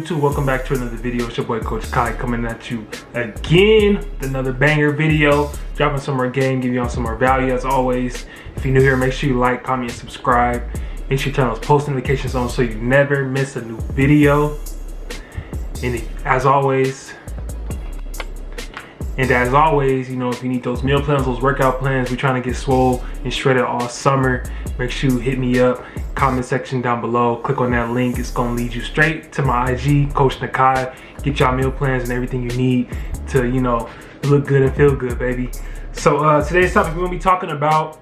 YouTube, welcome back to another video. It's your boy Coach Kai coming at you again with another banger video, dropping some more game, giving y'all some more value as always. If you're new here, make sure you like, comment, and subscribe. Make sure you turn those post notifications on so you never miss a new video. And as always, you know, if you need those meal plans, those workout plans, we're trying to get swole and shredded all summer. Make sure you hit me up, comment section down below. Click on that link. It's gonna lead you straight to my IG, Coach Nakai. Get y'all meal plans and everything you need to, you know, look good and feel good, baby. So today's topic, we're gonna be talking about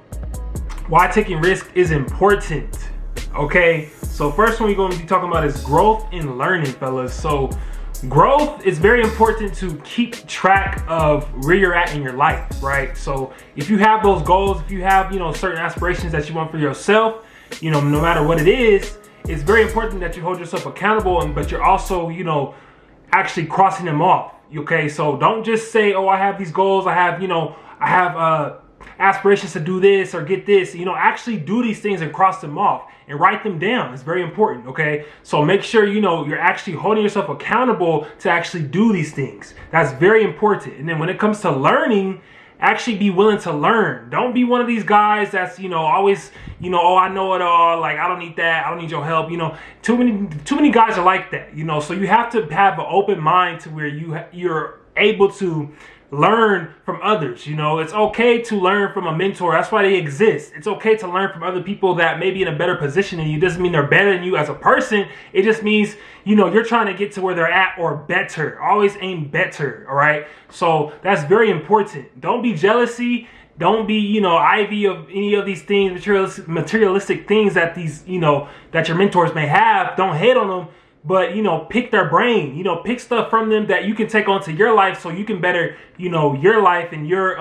why taking risk is important. Okay, so first one we're gonna be talking about is growth and learning, fellas. So growth is very important to keep track of where you're at in your life, right? So if you have those goals, if you have, you know, certain aspirations that you want for yourself, you know, no matter what it is, it's very important that you hold yourself accountable, but you're also, you know, actually crossing them off. Okay, so don't just say, oh, I have these goals, I have, you know, I have aspirations to do this or get this. You know, actually do these things and cross them off and write them down. It's very important. Okay, so make sure, you know, you're actually holding yourself accountable to actually do these things. That's very important. And then when it comes to learning, actually be willing to learn. Don't be one of these guys that's, you know, always, you know, oh, I know it all, like I don't need that, I don't need your help. You know, too many guys are like that, you know. So you have to have an open mind to where you're able to learn from others. You know, it's okay to learn from a mentor. That's why they exist. It's okay to learn from other people that may be in a better position than you. It doesn't mean they're better than you as a person. It just means, you know, you're trying to get to where they're at or better. Always aim better. All right, so that's very important. Don't be jealousy. Don't be, you know, envy of any of these things, materialistic things that these, you know, that your mentors may have. Don't hate on them, but, you know, pick their brain. You know, pick stuff from them that you can take onto your life so you can better, you know, your life and your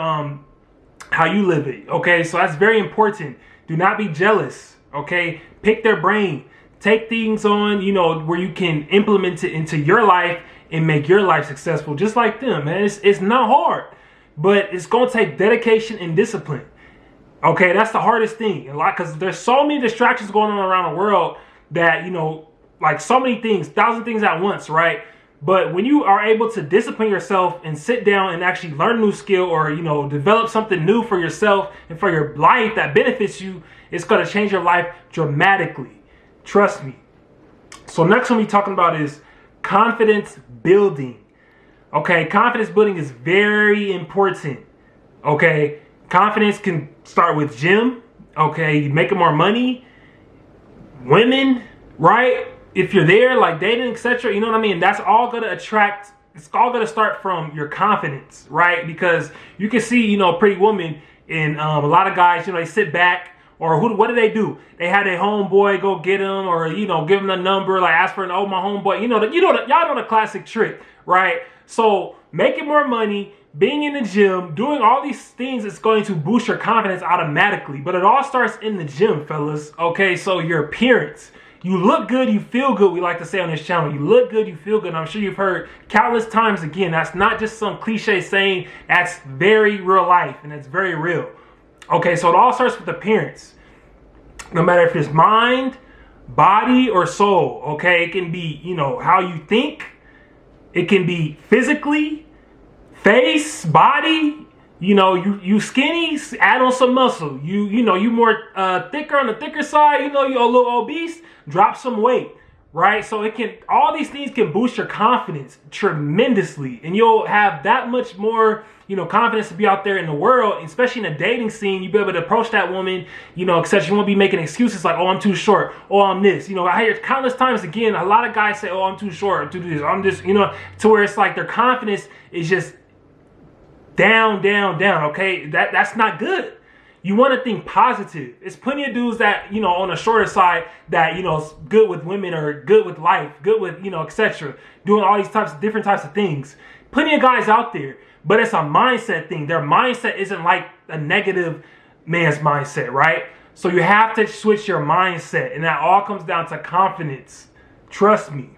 how you live it. Okay, so that's very important. Do not be jealous. Okay, pick their brain. Take things on, you know, where you can implement it into your life and make your life successful, just like them, man. It's not hard, but it's gonna take dedication and discipline. Okay, that's the hardest thing. A lot, because there's so many distractions going on around the world that, you know, like so many things, 1,000 things at once, right? But when you are able to discipline yourself and sit down and actually learn a new skill or, you know, develop something new for yourself and for your life that benefits you, it's going to change your life dramatically. Trust me. So next one we're talking about is confidence building. Okay, confidence building is very important. Okay, confidence can start with gym. Okay, you making more money, women, right? If you're there, like dating, etc., you know what I mean? That's all going to attract, it's all going to start from your confidence, right? Because you can see, you know, a pretty woman and a lot of guys, you know, they sit back, or what do? They had a homeboy go get him, or, you know, give him the number, like ask for an, oh, my homeboy, y'all know the classic trick, right? So making more money, being in the gym, doing all these things is going to boost your confidence automatically. But it all starts in the gym, fellas. Okay, so your appearance. You look good, you feel good, we like to say on this channel. You look good, you feel good. And I'm sure you've heard countless times again. That's not just some cliche saying. That's very real life, and it's very real. Okay, so it all starts with appearance. No matter if it's mind, body, or soul. Okay, it can be, you know, how you think. It can be physically, face, body. You know, you skinny, add on some muscle. You know, you more thicker on the thicker side. You know, you're a little obese, drop some weight, right? So it can, all these things can boost your confidence tremendously, and you'll have that much more, you know, confidence to be out there in the world, especially in a dating scene. You'll be able to approach that woman, you know, etc. You won't be making excuses like, oh, I'm too short, oh, I'm this. You know, I hear countless times again, a lot of guys say, oh, I'm too short to do this, I'm just, you know, to where it's like their confidence is just down, okay? That's not good. You want to think positive. It's plenty of dudes that, you know, on the shorter side that, you know, good with women or good with life, good with, you know, etc. Doing all these different types of things. Plenty of guys out there, but it's a mindset thing. Their mindset isn't like a negative man's mindset, right? So you have to switch your mindset, and that all comes down to confidence. Trust me.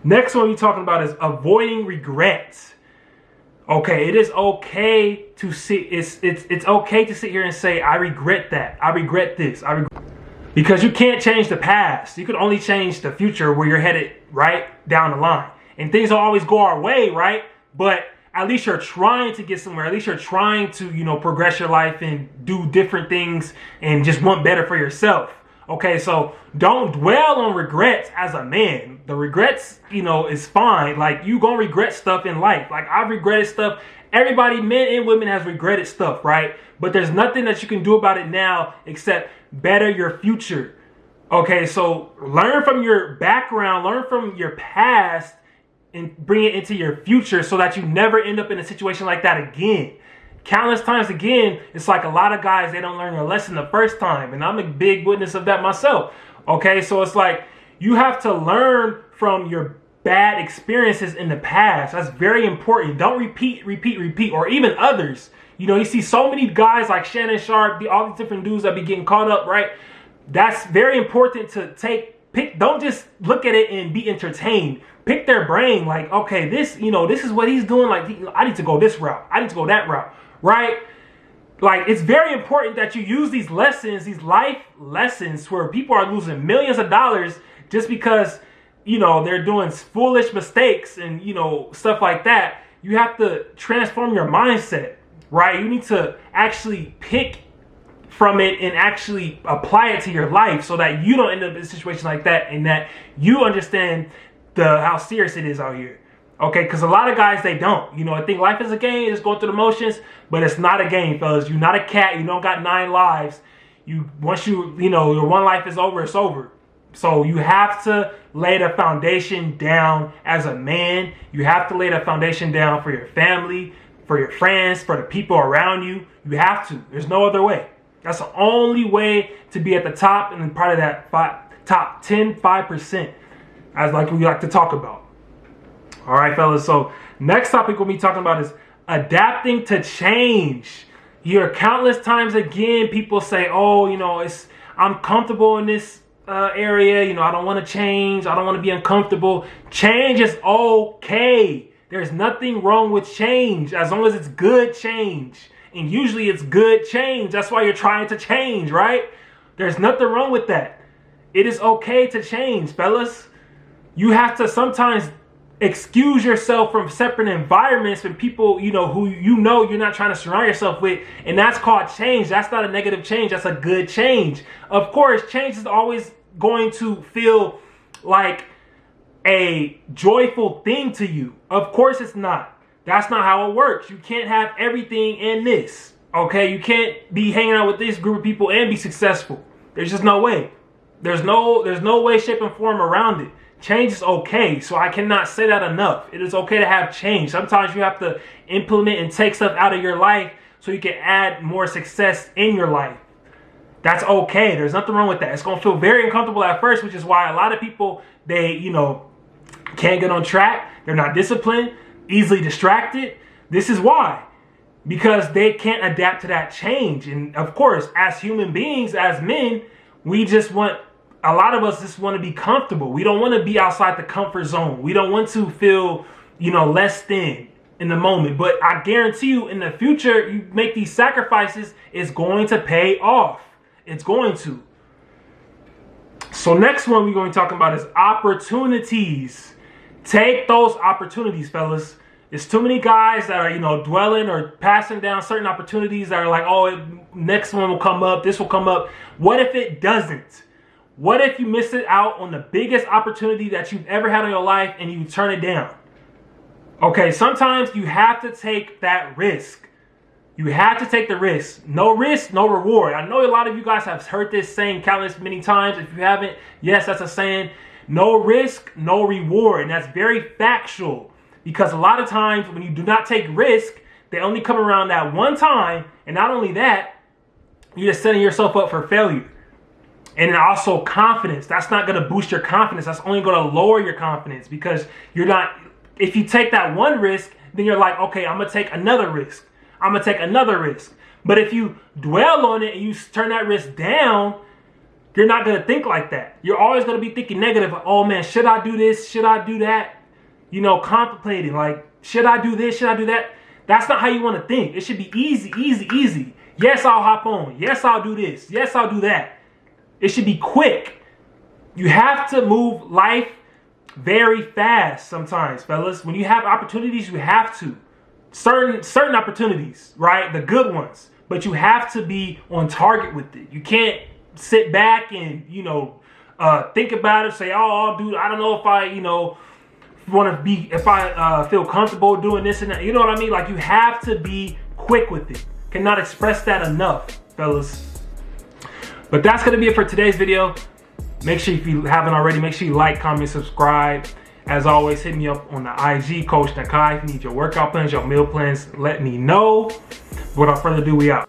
Next one we're talking about is avoiding regrets. Okay, it is okay to sit. It's okay to sit here and say, I regret that. I regret this. Because you can't change the past. You can only change the future where you're headed right? Down the line. And things don't always go our way, right? But at least you're trying to get somewhere. At least you're trying to, progress your life and do different things and just want better for yourself. Okay, so don't dwell on regrets as a man. The regrets, is fine. Like, you gonna regret stuff in life. Like, I've regretted stuff. Everybody, men and women, has regretted stuff, right? But there's nothing that you can do about it now except better your future. Okay, so learn from your background, learn from your past, and bring it into your future so that you never end up in a situation like that again. Countless times again, it's like a lot of guys, they don't learn their lesson the first time. And I'm a big witness of that myself. Okay, so it's like you have to learn from your bad experiences in the past. That's very important. Don't repeat, or even others. You see so many guys like Shannon Sharpe, all these different dudes that be getting caught up, right? That's very important to pick. Don't just look at it and be entertained. Pick their brain. Like, okay, this is what he's doing. Like, I need to go this route. I need to go that route. Right? Like, it's very important that you use these lessons, these life lessons, where people are losing millions of dollars just because, they're doing foolish mistakes and, stuff like that. You have to transform your mindset, right? You need to actually pick from it and actually apply it to your life so that you don't end up in a situation like that and that you understand how serious it is out here. Okay, because a lot of guys, they don't. I think life is a game, just going through the motions, but it's not a game, fellas. You're not a cat. You don't got 9 lives. Once your one life is over, it's over. So you have to lay the foundation down as a man. You have to lay the foundation down for your family, for your friends, for the people around you. You have to. There's no other way. That's the only way to be at the top and part of that top 5%, as like we like to talk about. All right, fellas. So next topic we'll be talking about is adapting to change. You hear countless times again, people say, oh, I'm comfortable in this area. I don't want to change. I don't want to be uncomfortable. Change is okay. There's nothing wrong with change as long as it's good change. And usually it's good change. That's why you're trying to change, right? There's nothing wrong with that. It is okay to change, fellas. You have to sometimes excuse yourself from separate environments from people, who you're not trying to surround yourself with. And that's called change. That's not a negative change. That's a good change. Of course, change is always going to feel like a joyful thing to you. Of course it's not. That's not how it works. You can't have everything in this. Okay? You can't be hanging out with this group of people and be successful. There's just no way. There's no way, shape, and form around it. Change is okay, so I cannot say that enough. It is okay to have change. Sometimes you have to implement and take stuff out of your life so you can add more success in your life. That's okay. There's nothing wrong with that. It's going to feel very uncomfortable at first, which is why a lot of people, they, can't get on track. They're not disciplined, easily distracted. This is why. Because they can't adapt to that change. And of course, as human beings, as men, a lot of us just want to be comfortable. We don't want to be outside the comfort zone. We don't want to feel, less than in the moment. But I guarantee you, in the future, you make these sacrifices, it's going to pay off. It's going to. So next one we're going to talk about is opportunities. Take those opportunities, fellas. There's too many guys that are, dwelling or passing down certain opportunities that are like, oh, next one will come up. This will come up. What if it doesn't? What if you miss it out on the biggest opportunity that you've ever had in your life and you turn it down? Okay, sometimes you have to take that risk. You have to take the risk. No risk, no reward. I know a lot of you guys have heard this saying countless many times. If you haven't, yes, that's a saying. No risk, no reward. And that's very factual. Because a lot of times when you do not take risk, they only come around that one time. And not only that, you're just setting yourself up for failure. And also confidence. That's not going to boost your confidence. That's only going to lower your confidence because if you take that one risk, then you're like, okay, I'm going to take another risk. I'm going to take another risk. But if you dwell on it and you turn that risk down, you're not going to think like that. You're always going to be thinking negative. Oh man, should I do this? Should I do that? Contemplating like, should I do this? Should I do that? That's not how you want to think. It should be easy, easy, easy. Yes, I'll hop on. Yes, I'll do this. Yes, I'll do that. It should be quick. You have to move life very fast sometimes, fellas. When you have opportunities, you have to. Certain opportunities, right? The good ones. But you have to be on target with it. You can't sit back and, think about it, say, oh, dude, I don't know if I, feel comfortable doing this and that. You know what I mean? Like, you have to be quick with it. Cannot express that enough, fellas. But that's going to be it for today's video. Make sure, if you haven't already, make sure you like, comment, subscribe. As always, hit me up on the IG, Coach Nakai. If you need your workout plans, your meal plans, let me know. Without further ado, we out.